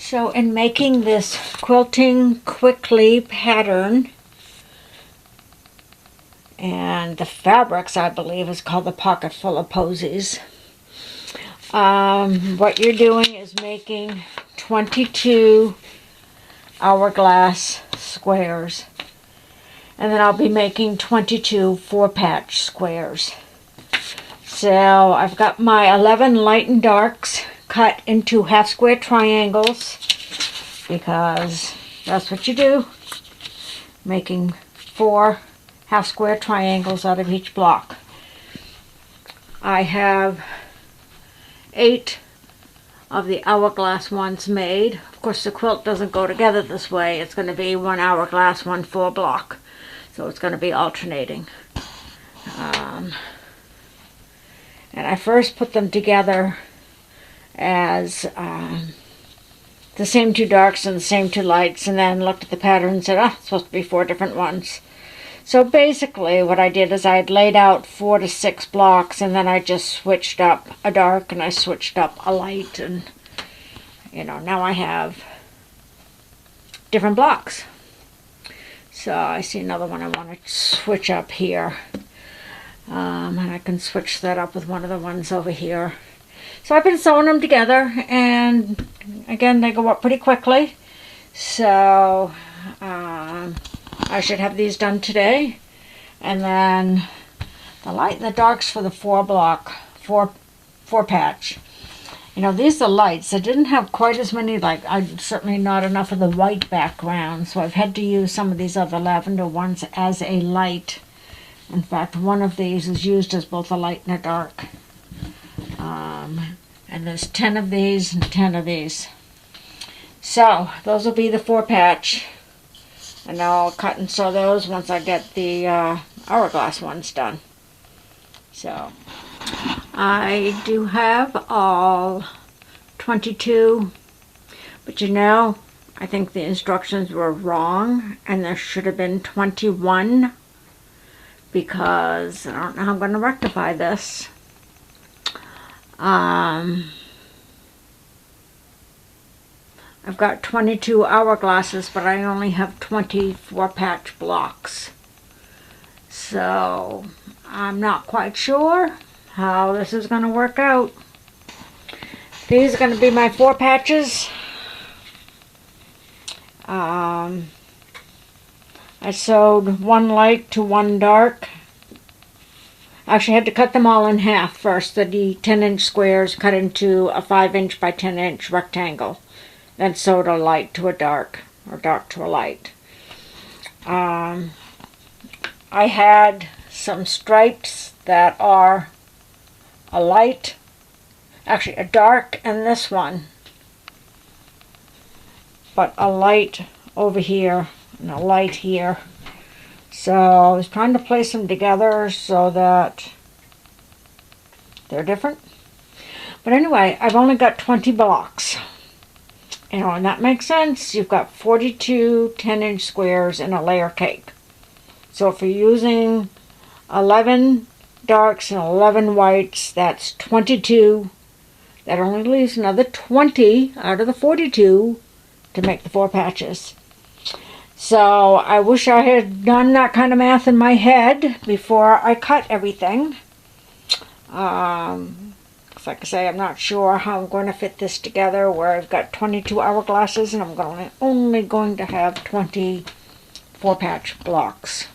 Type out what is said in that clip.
So in making this Quilting Quickly pattern, and the fabrics, I believe, is called the Pocket Full of Posies. What you're doing is making 22 hourglass squares. And then I'll be making 22 4-patch squares. So I've got my 11 light and darks cut into half square triangles, because that's what you do. Making 4 half square triangles out of each block. I have 8 of the hourglass ones made. Of course, the quilt doesn't go together this way. It's going to be 1 hourglass, 1 4 block. So it's going to be alternating. And I first put them together as the same 2 darks and the same 2 lights, and then looked at the pattern and said, oh, it's supposed to be 4 different ones. So basically what I did is I had laid out 4 to 6 blocks, and then I just switched up a dark and I switched up a light, and now I have different blocks. So I see another one I want to switch up here, and I can switch that up with one of the ones over here. So I've been sewing them together, and again, they go up pretty quickly. So I should have these done today. And then the light and the darks for the 4 patch. These are lights. I didn't have quite as many, certainly not enough of the white background, so I've had to use some of these other lavender ones as a light. In fact, one of these is used as both a light and a dark. And there's 10 of these and 10 of these. So those will be the 4 patch. And I'll cut and sew those once I get the hourglass ones done. So I do have all 22, but I think the instructions were wrong, and there should have been 21, because I don't know how I'm going to rectify this. I've got 22 hourglasses, but I only have 24 patch blocks. So I'm not quite sure how this is going to work out. These are going to be my 4 patches. I sewed 1 light to 1 dark. Actually, I had to cut them all in half first. The 10-inch squares cut into a 5-inch by 10-inch rectangle. Then sewed a light to a dark, or dark to a light. I had some stripes that are a light, actually a dark in this one, but a light over here and a light here. So I was trying to place them together so that they're different. But anyway, I've only got 20 blocks. And that makes sense. You've got 42 10-inch squares in a layer cake. So if you're using 11 darks and 11 whites, that's 22. That only leaves another 20 out of the 42 to make the 4 patches. So I wish I had done that kind of math in my head before I cut everything. Like I say, I'm not sure how I'm going to fit this together, where I've got 22 hourglasses and I'm only going to have 20 4-patch blocks.